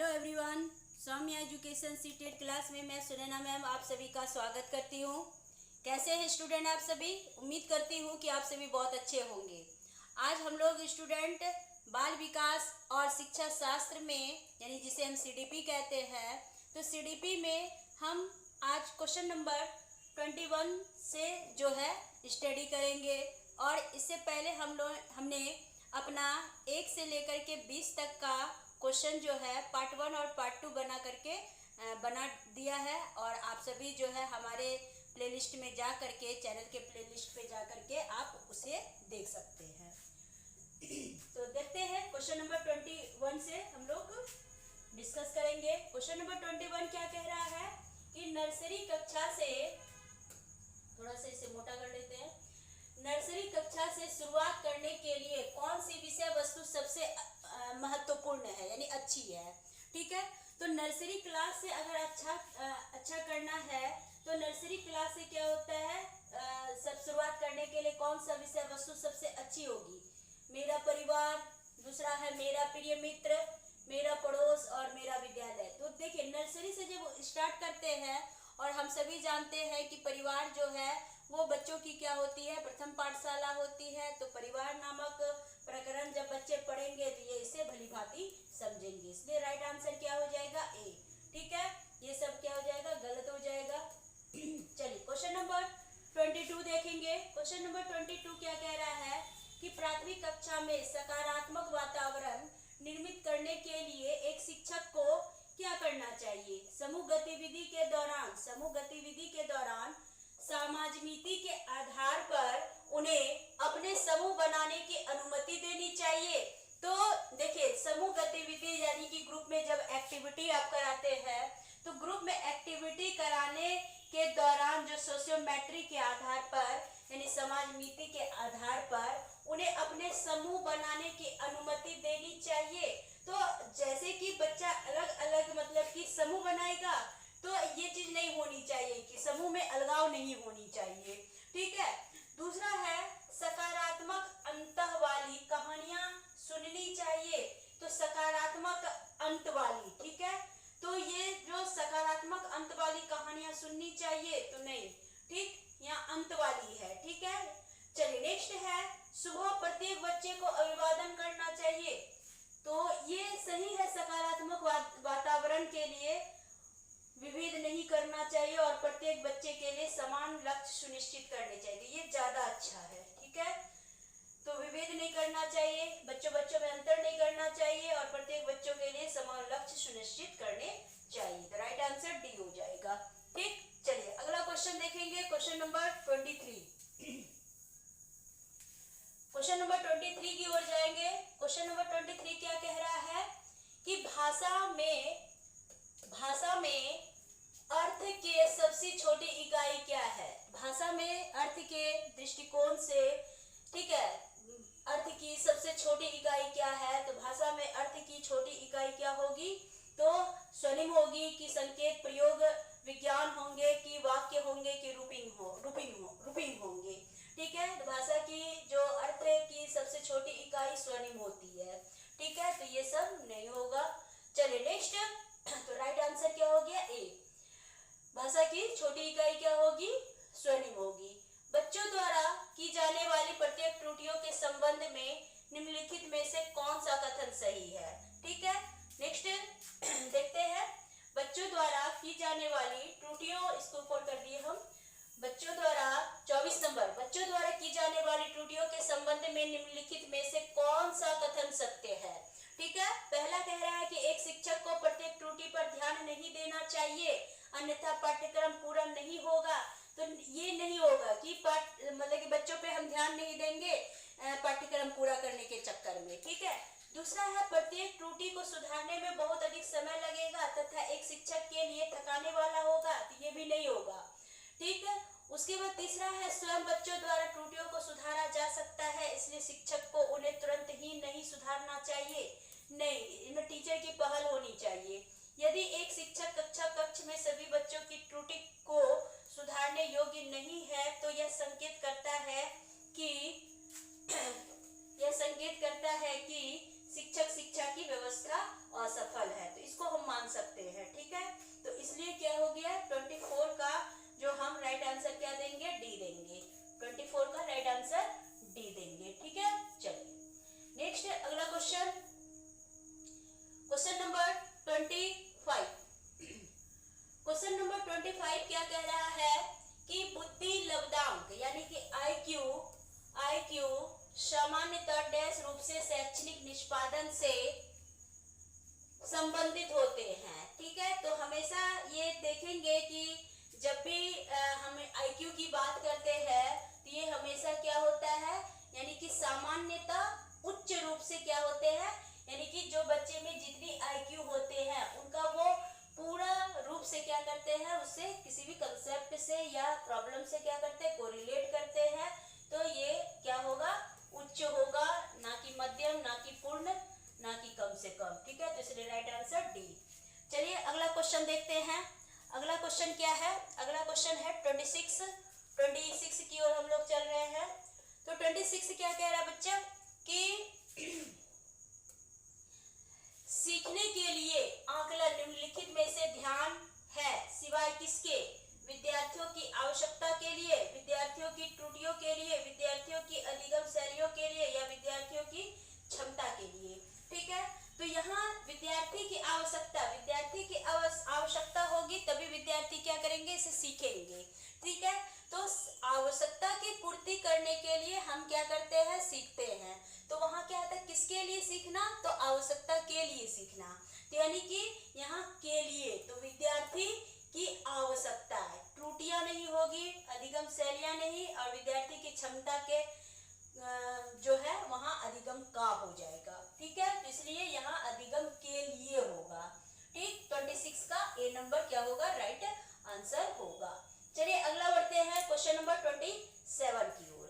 Hello everyone, Saumya education CTET class में मैं Sunaina ma'am आप सभी का स्वागत करती हूँ। कैसे हैं स्टूडेंट आप सभी? उम्मीद करती हूँ कि आप सभी बहुत अच्छे होंगे। आज हम लोग स्टूडेंट बाल विकास और शिक्षा शास्त्र में, यानी जिसे हम सीडीपी कहते हैं, तो सीडीपी में हम आज क्वेश्चन नंबर 21 से जो है स्टडी करेंगे। और इससे पहले हमने अपना 1 से लेकर के 20 तक का क्वेश्चन जो है पार्ट 1 और पार्ट 2 बना दिया है। और आप सभी जो है हमारे प्लेलिस्ट में जा करके, चैनल के प्लेलिस्ट पे जा करके आप उसे देख सकते हैं। तो देखते हैं क्वेश्चन नंबर 21 से हम लोग डिस्कस करेंगे। क्वेश्चन नंबर 21 क्या कह रहा है कि नर्सरी कक्षा से, थोड़ा सा इसे मोटा कर लेते हैं, नर्सरी कक्षा से शुरुआत करने के लिए कौन सी विषय वस्तु सबसे महत्वपूर्ण है, यानी अच्छी है। ठीक है, तो नर्सरी क्लास से अगर अच्छा करना है तो नर्सरी क्लास से क्या होता है, सब शुरुआत करने के लिए कौन सा विषय वस्तु सबसे अच्छी होगी? मेरा परिवार, दूसरा है मेरा प्रिय मित्र, मेरा पड़ोस और मेरा विद्यालय। तो देखिए, नर्सरी से जब स्टार्ट करते हैं, और हम सभी जानते हैं कि परिवार जो है वो बच्चों की क्या होती है, प्रथम पाठशाला होती है। तो परिवार नामक प्रकरण जब बच्चे पढ़ेंगे तो ये इसे भली भांति समझेंगे। इसलिए राइट आंसर क्या हो जाएगा? ए। ठीक है, ये सब क्या हो जाएगा? गलत हो जाएगा। चलिए क्वेश्चन नंबर 22 देखेंगे। क्वेश्चन नंबर 22 क्या कह रहा है कि प्राथमिक कक्षा में सकारात्मक वातावरण निर्मित करने के लिए एक शिक्षक को क्या करना चाहिए? समूह गतिविधि के दौरान समाजमिति के आधार पर उन्हें अपने समूह बनाने की अनुमति देनी चाहिए। तो देखिए, समूह गतिविधि यानी कि ग्रुप में जब एक्टिविटी आप कराते हैं, तो ग्रुप में एक्टिविटी कराने के दौरान जो सोशियोमेट्री के आधार पर, यानी समाजमिति के आधार पर उन्हें अपने समूह बनाने की अनुमति देनी चाहिए। तो जैसे कि बच्चा अलग अलग मतलब कि समूह बनाएगा, तो ये चीज नहीं होनी चाहिए कि समूह में अलगाव नहीं होनी चाहिए। ठीक है, दूसरा है सकारात्मक अंत वाली कहानियां सुननी चाहिए। तो सकारात्मक अंत वाली, ठीक है, तो ये जो सकारात्मक अंत वाली कहानियां सुननी चाहिए तो नहीं, ठीक, यहाँ अंत वाली है। ठीक है, चलिए नेक्स्ट है सुबह प्रत्येक बच्चे को अभिवादन करना चाहिए। तो ये सही है, सकारात्मक वातावरण के लिए विभेद नहीं करना चाहिए और प्रत्येक बच्चे के लिए समान लक्ष्य सुनिश्चित करने चाहिए, ये ज्यादा अच्छा है। ठीक है, तो विभेद नहीं करना चाहिए, बच्चों में अंतर नहीं करना चाहिए और प्रत्येक बच्चों के लिए समान लक्ष्य सुनिश्चित करने चाहिए। तो राइट आंसर डी हो जाएगा। ठीक, चलिए अगला क्वेश्चन देखेंगे, क्वेश्चन नंबर 23। क्वेश्चन नंबर 23 की ओर जाएंगे। क्वेश्चन नंबर 23 क्या कह रहा है कि भाषा में अर्थ के सबसे छोटी इकाई क्या है? भाषा में अर्थ के दृष्टिकोण से, ठीक है, अर्थ की सबसे छोटी इकाई क्या है? तो भाषा में अर्थ की छोटी इकाई क्या होगी? तो स्वनिम होगी कि संकेत प्रयोग विज्ञान होंगे कि वाक्य होंगे कि रूपिंग होंगे। ठीक है, तो भाषा की जो अर्थ की सबसे छोटी इकाई स्वनिम होती है। ठीक है, तो ये सब नहीं होगा। चलिए नेक्स्ट, तो राइट आंसर क्या हो गया? ए। भाषा की छोटी इकाई क्या होगी? स्वनिम होगी। बच्चों द्वारा की जाने वाली प्रत्येक त्रुटियों के संबंध में निम्नलिखित में से कौन सा कथन सही है? ठीक है, नेक्स्ट देखते हैं। बच्चों द्वारा की जाने वाली त्रुटियों, इसको ऊपर कर दिए हम, बच्चों द्वारा 24 नंबर, बच्चों द्वारा की जाने वाली त्रुटियों के संबंध में निम्नलिखित में से कौन सा कथन सत्य है? ठीक है, पहला कह रहा है कि एक शिक्षक को प्रत्येक त्रुटि पर ध्यान नहीं देना चाहिए, अन्यथा पाठ्यक्रम पूरा नहीं होगा। तो ये नहीं होगा कि मतलब कि बच्चों पे हम ध्यान नहीं देंगे पाठ्यक्रम पूरा करने के चक्कर में। ठीक है, दूसरा है प्रत्येक त्रुटि को सुधारने में बहुत अधिक समय लगेगा तथा एक शिक्षक के लिए थकाने वाला होगा, तो ये भी नहीं होगा। ठीक है, उसके बाद तीसरा है स्वयं बच्चों द्वारा त्रुटियों को सुधारा जा सकता है, इसलिए शिक्षक को उन्हें तुरंत ही नहीं सुधारना चाहिए। नहीं, इनमें टीचर की पहल होनी चाहिए। यदि एक शिक्षक कक्ष में सभी बच्चों की त्रुटि को सुधारने योग्य नहीं है तो यह संकेत करता है कि शिक्षक शिक्षा की व्यवस्था असफल है। तो इसको हम निष्पादन से संबंधित होते हैं। ठीक है, तो हमेशा ये देखेंगे कि जब भी हम आईक्यू की बात करते हैं तो ये हमेशा क्या होता है, यानी कि सामान्यतः उच्च रूप से क्या होते हैं, यानी कि जो बच्चे में जितनी आईक्यू होते हैं उनका वो पूरा रूप से क्या करते हैं, उससे किसी भी कंसेप्ट से या प्रॉब्लम से क्या करते हैं, कोरिलेट करते हैं। तो ये क्या होगा, उच्च होगा, ना कि मध्यम, ना कि पूर्ण, ना कि कम से कम। ठीक है, तो इसलिए राइट आंसर डी। चलिए अगला क्वेश्चन देखते हैं। अगला क्वेश्चन क्या है, अगला क्वेश्चन है 26 की ओर हम लोग चल रहे हैं। तो 26 क्या कह रहा है बच्चा कि सीखने के लिए आकलन निम्नलिखित में से ध्यान है सिवाय किसके, विद्यार्थियों की आवश्यकता के लिए, विद्यार्थियों की त्रुटियों के लिए, विद्यार्थियों की अधिगम शैलियों के लिए या विद्यार्थियों की क्षमता के लिए। ठीक है, तो यहाँ विद्यार्थी की आवश्यकता होगी तभी विद्यार्थी क्या करेंगे, इसे सीखेंगे। ठीक है, तो आवश्यकता की पूर्ति करने के लिए हम क्या करते हैं, सीखते हैं। तो वहाँ क्या होता है, किसके लिए सीखना, तो आवश्यकता के लिए सीखना। तो यानी कि यहाँ के लिए, तो विद्यार्थी की आवश्यकता है, त्रुटियां नहीं होगी, अधिगम शैलियां नहीं, और विद्यार्थी की क्षमता के जो है वहाँ अधिगम का हो जाएगा। ठीक है, तो इसलिए यहाँ अधिगम के लिए होगा। ठीक, 26 का ए नंबर क्या होगा, राइट आंसर होगा। चलिए अगला बढ़ते हैं क्वेश्चन नंबर 27 की ओर।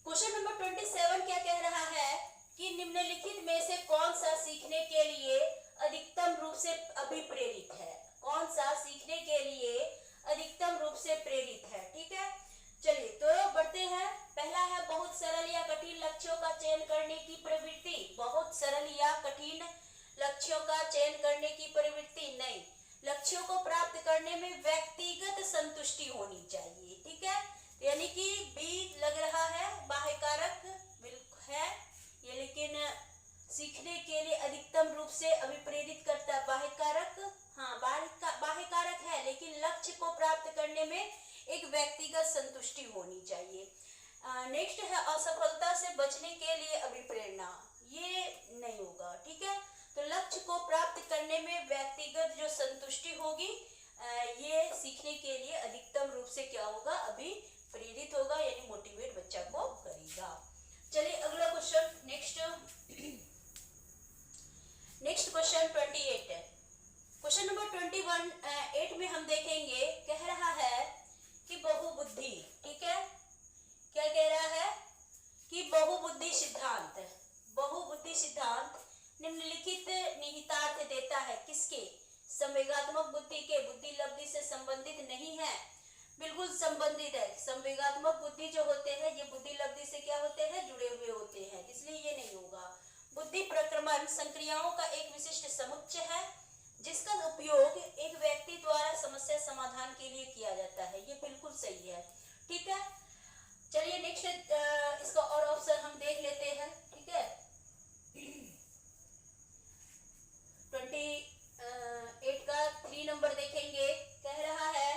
क्वेश्चन नंबर 27 क्या कह रहा है कि निम्नलिखित में से कौन सा सीखने के लिए अधिकतम रूप से अभिप्रेरित है, कौन सा सीखने के लिए अधिकतम रूप से प्रेरित है। ठीक है, चलिए तो बढ़ते हैं। पहला है बहुत सरल या कठिन लक्ष्यों का चयन करने की प्रवृत्ति, बहुत सरल या कठिन लक्ष्यों का चयन करने की प्रवृत्ति नहीं, लक्ष्यों को प्राप्त करने में व्यक्तिगत संतुष्टि होनी चाहिए। ठीक है, यानी कि बी लग रहा है, बाह्य कारक बिल्कुल है ये, लेकिन सीखने के लिए अधिकतम रूप से अभिप्रेरित करता है बाह्य कारक, हाँ बाह्य कारक है, लेकिन लक्ष्य को प्राप्त करने में एक व्यक्तिगत संतुष्टि होनी चाहिए। नेक्स्ट है असफलता से बचने के लिए अभिप्रेरणा, ये नहीं होगा। ठीक है, तो लक्ष्य को प्राप्त करने में व्यक्तिगत जो संतुष्टि होगी ये सीखने के लिए अधिकतम रूप से क्या होगा, अभिप्रेरित होगा, यानी मोटिवेट बच्चा को करेगा। चलिए अगला question, next question 28। Question number 8 में हम देखेंगे, कह रहा है कि बहुबुद्धि। ठीक है, क्या कह रहा है कि बहुबुद्धि सिद्धांत निम्नलिखित निहितार्थ देता है, किसके, संवेगात्मक बुद्धि के, बुद्धि लब्धि से संबंधित नहीं है, बिल्कुल संबंधित है। संवेगात्मक बुद्धि जो होते हैं ये बुद्धि लब्धि से क्या होते हैं, जुड़े हुए होते हैं, इसलिए ये नहीं होगा। बुद्धि प्रक्रमण संक्रियाओं का एक विशिष्ट समुच्चय है जिसका उपयोग एक व्यक्ति द्वारा समस्या समाधान के लिए किया जाता है, ये बिल्कुल सही है। ठीक है, चलिए नेक्स्ट इसका और ऑप्शन हम देख लेते हैं। ठीक है, 28 का 3 नंबर देखेंगे, कह रहा है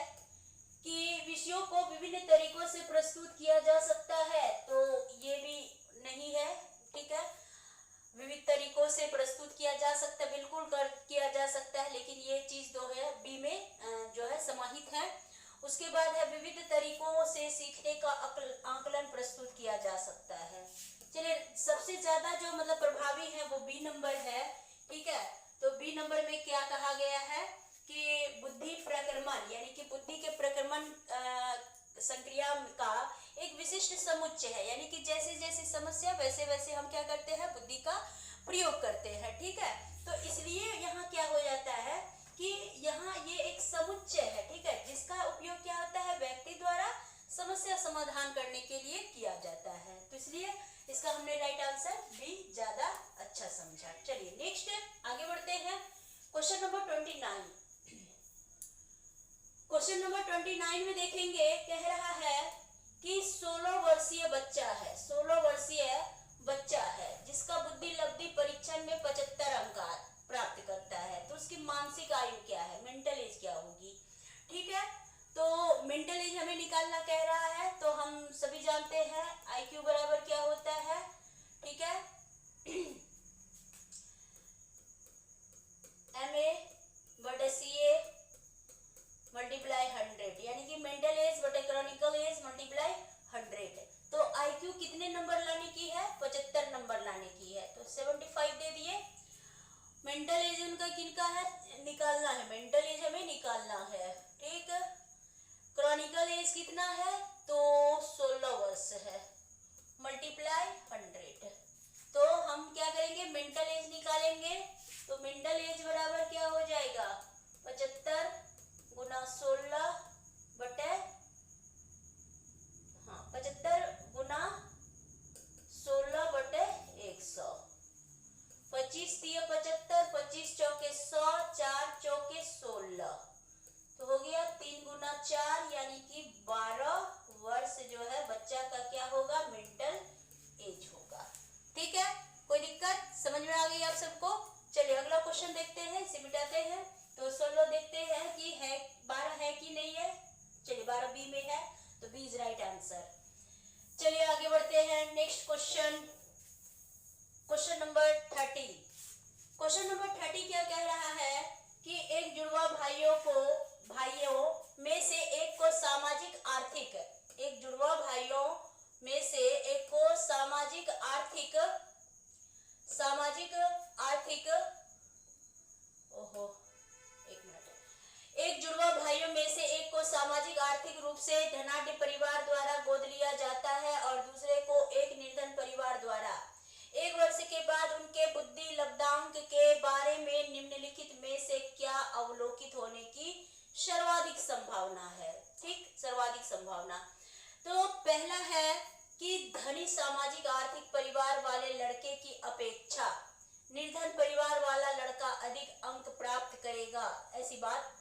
कि विषयों को विभिन्न तरीकों से प्रस्तुत किया जा सकता है, तो ये भी नहीं है। ठीक है, विविध तरीकों से प्रस्तुत किया जा सकता है, बिल्कुल किया जा सकता है, लेकिन ये चीज जो है बी में जो है समाहित है। उसके बाद है विविध तरीकों से सीखने का आकलन प्रस्तुत किया जा सकता है। चलिए सबसे ज्यादा जो मतलब प्रभावी है वो बी नंबर है। ठीक है, तो बी नंबर में क्या कहा गया है कि बुद्धि प्रक्रमण, यानी कि बुद्धि के प्रक्रमण संक्रिया का एक विशिष्ट समुच्चय है, यानी कि जैसे जैसे समस्या वैसे वैसे हम क्या करते हैं, बुद्धि का प्रयोग करते हैं। ठीक है, तो इसलिए यहाँ क्या हो जाता है कि यहाँ ये एक समुच्चय है। ठीक है, जिसका उपयोग क्या होता है, व्यक्ति द्वारा समस्या समाधान करने के लिए किया जाता है, तो इसलिए इसका हमने राइट आंसर बी ज्यादा अच्छा समझा। चलिए नेक्स्ट आगे बढ़ते हैं। Question number 29। क्वेश्चन नंबर 29 में देखेंगे, कह रहा है कि 16 वर्षीय बच्चा है जिसका बुद्धि लब्धि परीक्षण में 75 अंक प्राप्त करता है, तो उसकी मानसिक आयु क्या है, मेंटल एज क्या होगी। ठीक है, तो मेंटल एज हमें निकालना कह रहा है, तो हम सभी जानते हैं आईक्यू बराबर क्या होता है। ठीक है। MA बटे CA मल्टीप्लाई 100, यानी कि मेंटल एज बटे क्रॉनिकल एज मल्टीप्लाई 100। तो IQ कितने नंबर लाने की है? 75 नंबर लाने की है, तो 75 दे दिए। मेंटल एज उनका किनका है? निकालना है, मेंटल एज हमें निकालना है, ठीक। क्रॉनिकल एज कितना है? तो 16 वर्ष है, मल्टीप्लाई 100। तो हम क्या करेंगे? मेंटल एज निकालेंगे। तो मेंटल एज बराबर क्या हो जाएगा? 75 गुना 16 बटे 75 गुना 16 बटे 100। 25 दिए 75, 25 चौके 100, 4 चौके 16, तो हो गया 3 गुना 4 यानी कि 12 वर्ष जो है बच्चा का क्या होगा? मेंटल एज होगा। ठीक है, कोई दिक्कत? समझ में आ गई आप सबको? चलिए अगला क्वेश्चन देखते हैं, इसे मिटाते हैं। तो 16 देखते हैं कि है 12 है कि नहीं है। चलिए 12 बी में है, तो बी इज राइट आंसर। चलिए आगे बढ़ते हैं। Next question, question number 30। Question number 30 क्या कह रहा है कि एक जुड़वा भाइयों में से एक को सामाजिक आर्थिक, एक जुड़वा भाइयों में से एक को सामाजिक आर्थिक ओहो एक मिनट, एक जुड़वा भाइयों में से एक को सामाजिक आर्थिक रूप से धनाढ्य परिवार द्वारा गोद लिया जाता है और दूसरे को एक निर्धन परिवार द्वारा। 1 वर्ष के बाद उनके बुद्धि लब्धांक के बारे में निम्नलिखित में से क्या अवलोकित होने की सर्वाधिक संभावना है? ठीक, सर्वाधिक संभावना। तो पहला है कि धनी सामाजिक आर्थिक परिवार वाले लड़के की अपेक्षा निर्धन परिवार वाला लड़का अधिक अंक प्राप्त करेगा, ऐसी बात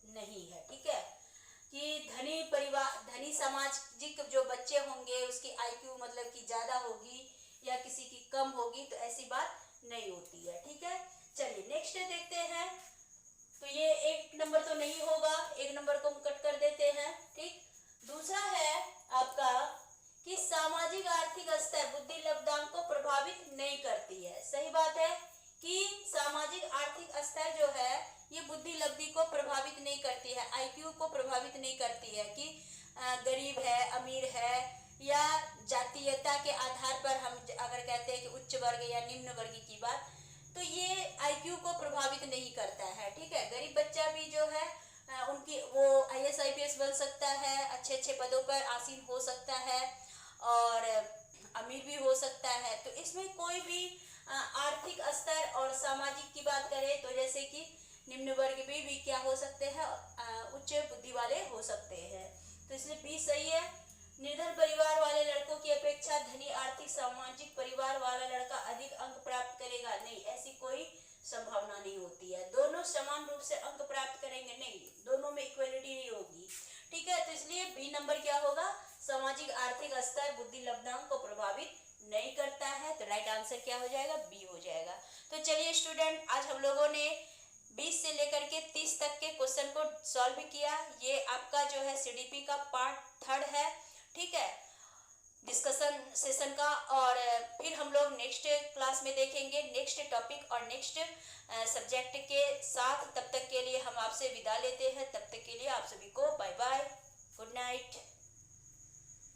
नहीं है। ठीक है, कि धनी सामाजिक जो बच्चे होंगे उसकी IQ मतलब कि ज्यादा होगी या किसी की कम होगी, तो ऐसी बात नहीं होती है। ठीक है, चलिए नेक्स्ट देखते हैं। तो ये 1 नंबर तो नहीं होगा, 1 नंबर को हम कट कर देते हैं। ठीक, दूसरा है आपका कि सामाजिक आर्थिक स्तर बुद्धि लब्धांक को प्रभावित नहीं करती है। सही बात है कि सामाजिक आर्थिक स्तर जो है ये बुद्धि लब्धि को प्रभावित नहीं करती है, IQ को प्रभावित नहीं करती है कि गरीब है अमीर है या जातीयता के आधार पर हम अगर कहते हैं कि उच्च वर्ग या निम्न वर्ग की बात, तो ये IQ को प्रभावित नहीं करता है। ठीक है, गरीब बच्चा भी जो है उनकी वो IAS IPS बन सकता है, अच्छे अच्छे पदों पर आसीन हो सकता है और अमीर भी हो सकता है। तो इसमें कोई भी आर्थिक स्तर और सामाजिक की बात करें तो जैसे कि निम्न वर्ग भी क्या हो सकते हैं? उच्च बुद्धि वाले हो सकते हैं। तो इसलिए बी सही है। निर्धन परिवार वाले लड़कों की अपेक्षा धनी आर्थिक सामाजिक परिवार वाला लड़का अधिक अंक प्राप्त करेगा, नहीं, ऐसी कोई संभावना नहीं होती है। दोनों समान रूप से अंक प्राप्त करेंगे, नहीं, दोनों में इक्वलिटी नहीं होगी। ठीक है, तो इसलिए बी नंबर क्या होगा? सामाजिक आर्थिक स्तर बुद्धि लब्धांक को प्रभावित नहीं करता है, तो राइट आंसर क्या हो जाएगा? बी हो जाएगा। तो चलिए स्टूडेंट, आज हम लोगों ने 20 से लेकर के 30 तक के क्वेश्चन को सॉल्व किया। ये आपका जो है CDP का पार्ट 3 है। ठीक है, डिस्कशन सेशन का, और फिर हम लोग नेक्स्ट क्लास में देखेंगे नेक्स्ट टॉपिक और नेक्स्ट सब्जेक्ट के साथ। तब तक के लिए हम आपसे विदा लेते हैं। तब तक के लिए आप सभी को बाय बाय, गुड नाइट।